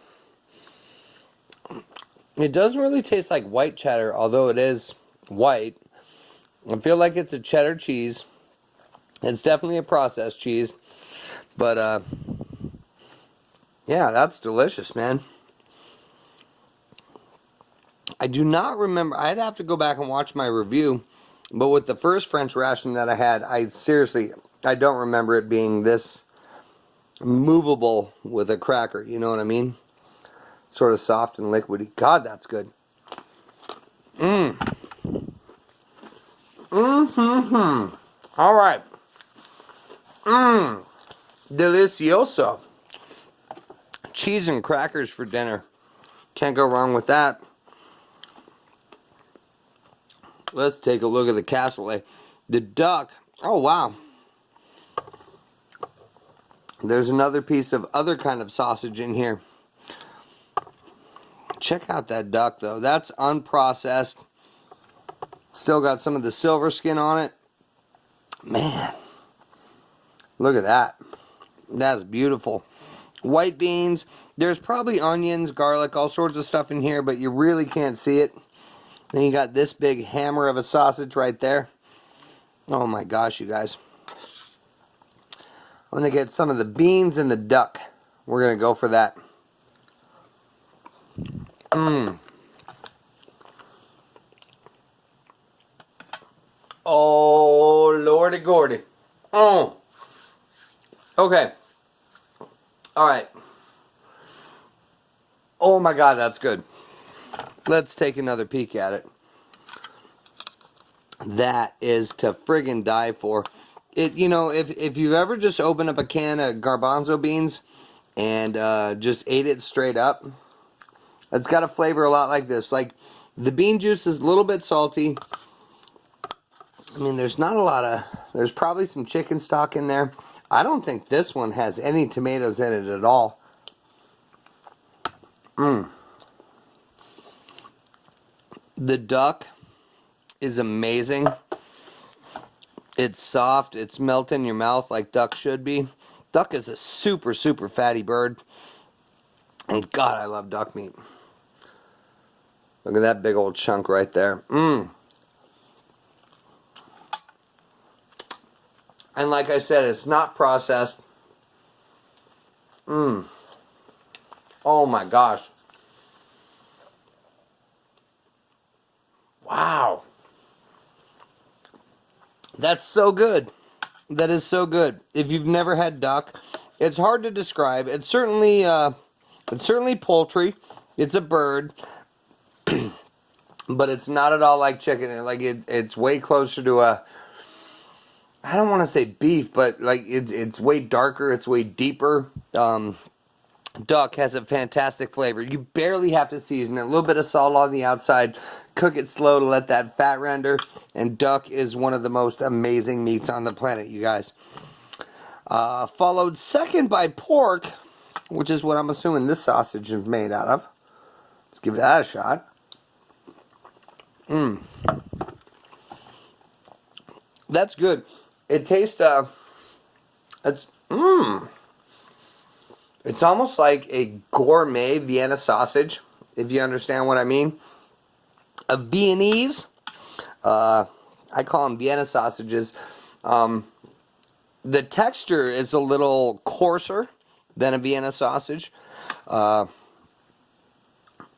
doesn't really taste like white cheddar, although it is white. I feel like it's a cheddar cheese. It's definitely a processed cheese. But yeah, that's delicious, man. I do not remember. I'd have to go back and watch my review. But with the first French ration that I had, I don't remember it being this movable with a cracker. You know what I mean? Sort of soft and liquidy. God, that's good. All right. Delicioso. Cheese and crackers for dinner. Can't go wrong with that. Let's take a look at the cassoulet. The duck. Oh, wow. There's another piece of other kind of sausage in here. Check out that duck, though. That's unprocessed. Still got some of the silver skin on it. Man. Look at that. That's beautiful. White beans. There's probably onions, garlic, all sorts of stuff in here, but you really can't see it. Then you got this big hammer of a sausage right there. Oh my gosh, you guys. I'm going to get some of the beans and the duck. We're going to go for that. Oh, lordy gordy. Oh. Okay. All right. Oh my God, that's good. Let's take another peek at it. That is to friggin' die for. It, you know, if you've ever just opened up a can of garbanzo beans and just ate it straight up, it's got a flavor a lot like this. Like, the bean juice is a little bit salty. I mean, there's not a lot of... There's probably some chicken stock in there. I don't think this one has any tomatoes in it at all. The duck is amazing. It's soft. It's melting in your mouth like duck should be. Duck is a super, super fatty bird. And God, I love duck meat. Look at that big old chunk right there. And like I said, it's not processed. Oh my gosh. Wow. That's so good. That is so good. If you've never had duck, it's hard to describe. It's certainly poultry. It's a bird. But it's not at all like chicken. Like it's way closer to a, I don't want to say beef, but like it's way darker. It's way deeper. Duck has a fantastic flavor. You barely have to season it. A little bit of salt on the outside. Cook it slow to let that fat render. And duck is one of the most amazing meats on the planet, you guys. Followed second by pork, which is what I'm assuming this sausage is made out of. Let's give that a shot. That's good. It tastes, it's almost like a gourmet Vienna sausage, if you understand what I mean. A Viennese, I call them Vienna sausages. The texture is a little coarser than a Vienna sausage, but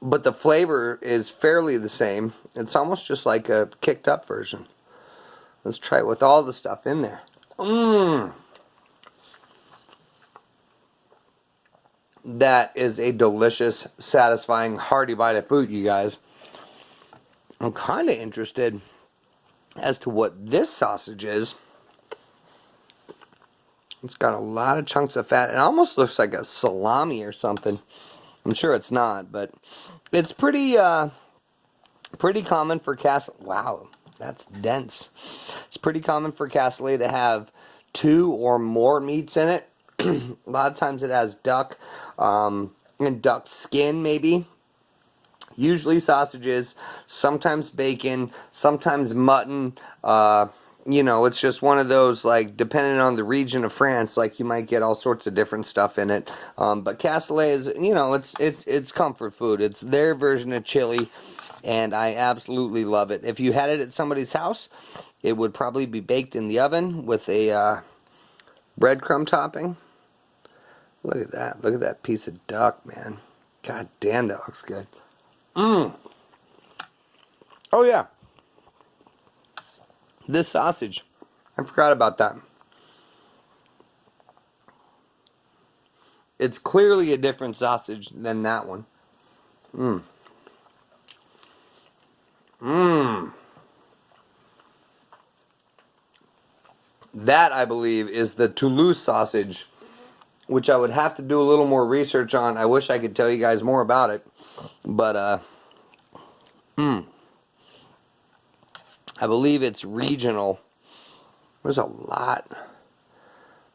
the flavor is fairly the same. It's almost just like a kicked up version. Let's try it with all the stuff in there. That is a delicious, satisfying, hearty bite of food, you guys. I'm kind of interested as to what this sausage is. It's got a lot of chunks of fat. It almost looks like a salami or something. I'm sure it's not, but it's pretty common for cassoulet. Wow, that's dense. It's pretty common for cassoulet to have 2 or more meats in it. A lot of times it has duck and duck skin, maybe. Usually sausages, sometimes bacon, sometimes mutton. You know, it's just one of those, like, depending on the region of France, like, you might get all sorts of different stuff in it. But cassoulet is, you know, it's comfort food. It's their version of chili, and I absolutely love it. If you had it at somebody's house, it would probably be baked in the oven with a breadcrumb topping. Look at that. Look at that piece of duck, man. God damn, that looks good. Oh, yeah. This sausage. I forgot about that. It's clearly a different sausage than that one. Mmm. Mmm. That, I believe, is the Toulouse Sausage, which I would have to do a little more research on. I wish I could tell you guys more about it. But, I believe it's regional. There's a lot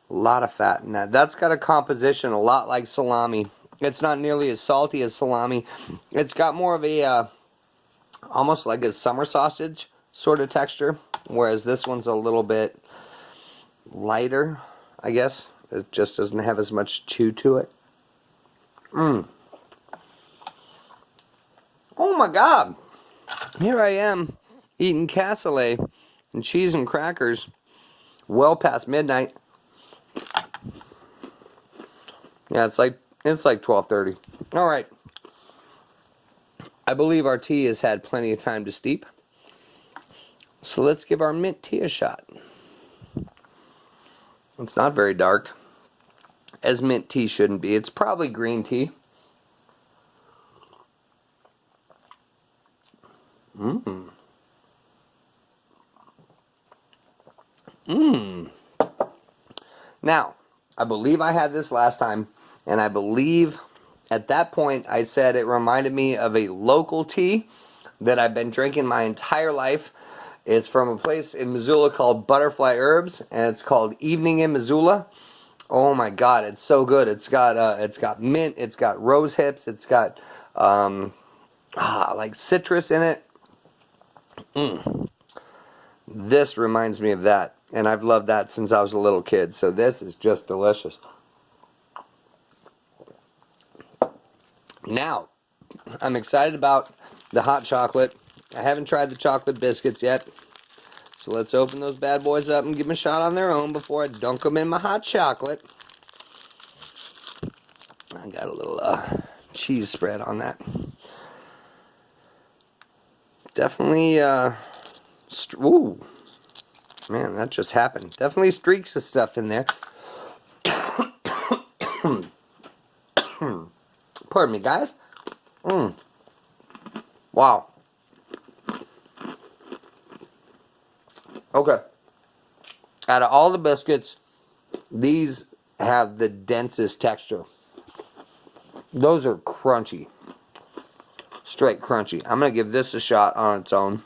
of fat in that. That's got a composition a lot like salami. It's not nearly as salty as salami. It's got more of a, almost like a summer sausage sort of texture. Whereas this one's a little bit lighter, I guess. It just doesn't have as much chew to it. Oh my God! Here I am eating cassoulet and cheese and crackers well past midnight. Yeah, it's like 12:30. All right. I believe our tea has had plenty of time to steep. So let's give our mint tea a shot. It's not very dark, as mint tea shouldn't be. It's probably green tea. Now, I believe I had this last time, and I believe at that point I said it reminded me of a local tea that I've been drinking my entire life. It's from a place in Missoula called Butterfly Herbs, and it's called Evening in Missoula. Oh my God, it's so good. It's got mint, it's got rose hips, it's got like citrus in it. This reminds me of that, and I've loved that since I was a little kid. So this is just delicious. Now, I'm excited about the hot chocolate. I haven't tried the chocolate biscuits yet. So let's open those bad boys up and give them a shot on their own before I dunk them in my hot chocolate. I got a little cheese spread on that. Definitely, ooh, man, that just happened. Definitely streaks of stuff in there. Pardon me, guys. Wow. Okay. Out of all the biscuits, these have the densest texture. Those are crunchy. Straight crunchy. I'm going to give this a shot on its own.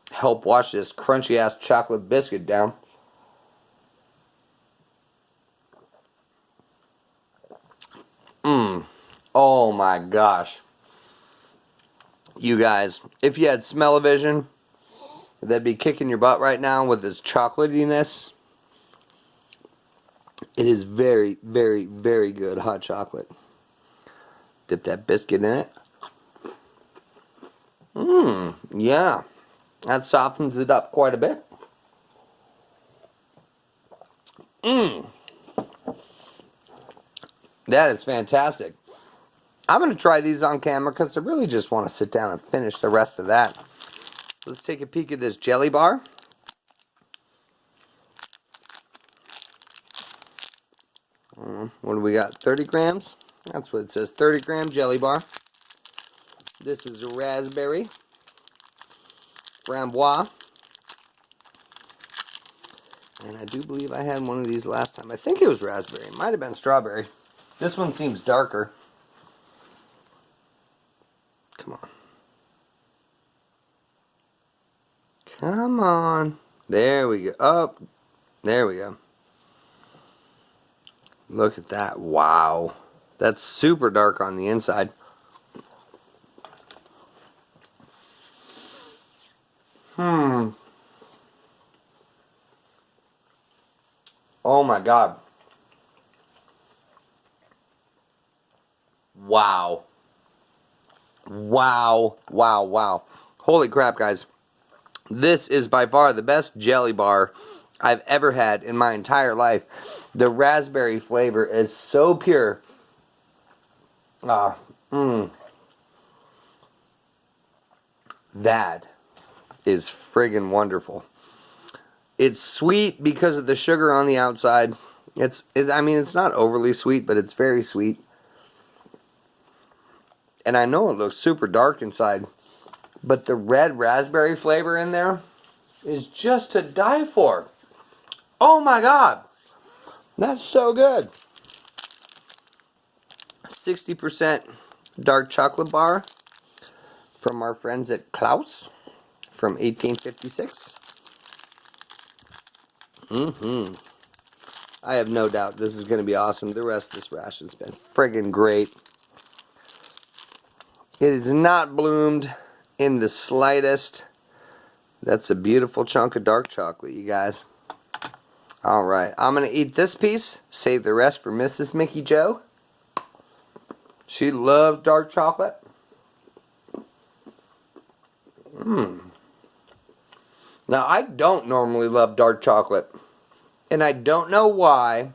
Help wash this crunchy ass chocolate biscuit down. Oh my gosh. You guys, if you had smell-o-vision, that'd be kicking your butt right now with this chocolatiness. It is very, very, very good hot chocolate. Dip that biscuit in it. Yeah. That softens it up quite a bit. That is fantastic. I'm going to try these on camera because I really just want to sit down and finish the rest of that. Let's take a peek at this jelly bar. What do we got? 30 grams? That's what it says. 30-gram jelly bar. This is a raspberry. Framboise. And I do believe I had one of these last time. I think it was raspberry. It might have been strawberry. This one seems darker. Come on. Come on. There we go. Oh, there we go. Look at that. Wow. That's super dark on the inside. Oh my God. Wow. Wow. Wow. Wow. Holy crap, guys. This is by far the best jelly bar I've ever had in my entire life. The raspberry flavor is so pure. That is friggin' wonderful. It's sweet because of the sugar on the outside. I mean, it's not overly sweet, but it's very sweet. And I know it looks super dark inside, but the red raspberry flavor in there is just to die for. Oh my God, that's so good. 60% dark chocolate bar from our friends at Klaus from 1856. I have no doubt this is going to be awesome. The rest of this ration's been friggin' great. It is not bloomed in the slightest. That's a beautiful chunk of dark chocolate, you guys. Alright, I'm going to eat this piece, save the rest for Mrs. Mickey Jo. She loves dark chocolate. Now, I don't normally love dark chocolate. And I don't know why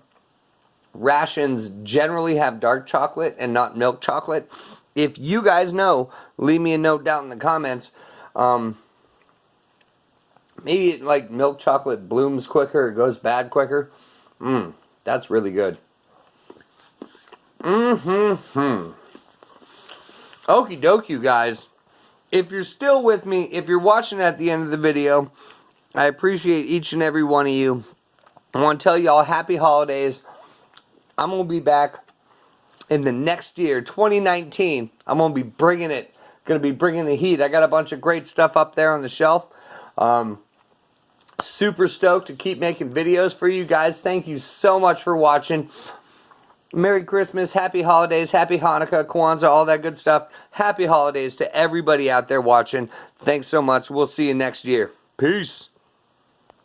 rations generally have dark chocolate and not milk chocolate. If you guys know, leave me a note down in the comments. Maybe like milk chocolate blooms quicker, it goes bad quicker. That's really good. Okie doke, you guys. If you're still with me, if you're watching at the end of the video, I appreciate each and every one of you. I want to tell y'all happy holidays. I'm going to be back in the next year, 2019. I'm going to be bringing it. Going to be bringing the heat. I got a bunch of great stuff up there on the shelf. Super stoked to keep making videos for you guys. Thank you so much for watching. Merry Christmas, Happy Holidays, Happy Hanukkah, Kwanzaa, all that good stuff. Happy Holidays to everybody out there watching. Thanks so much. We'll see you next year. Peace.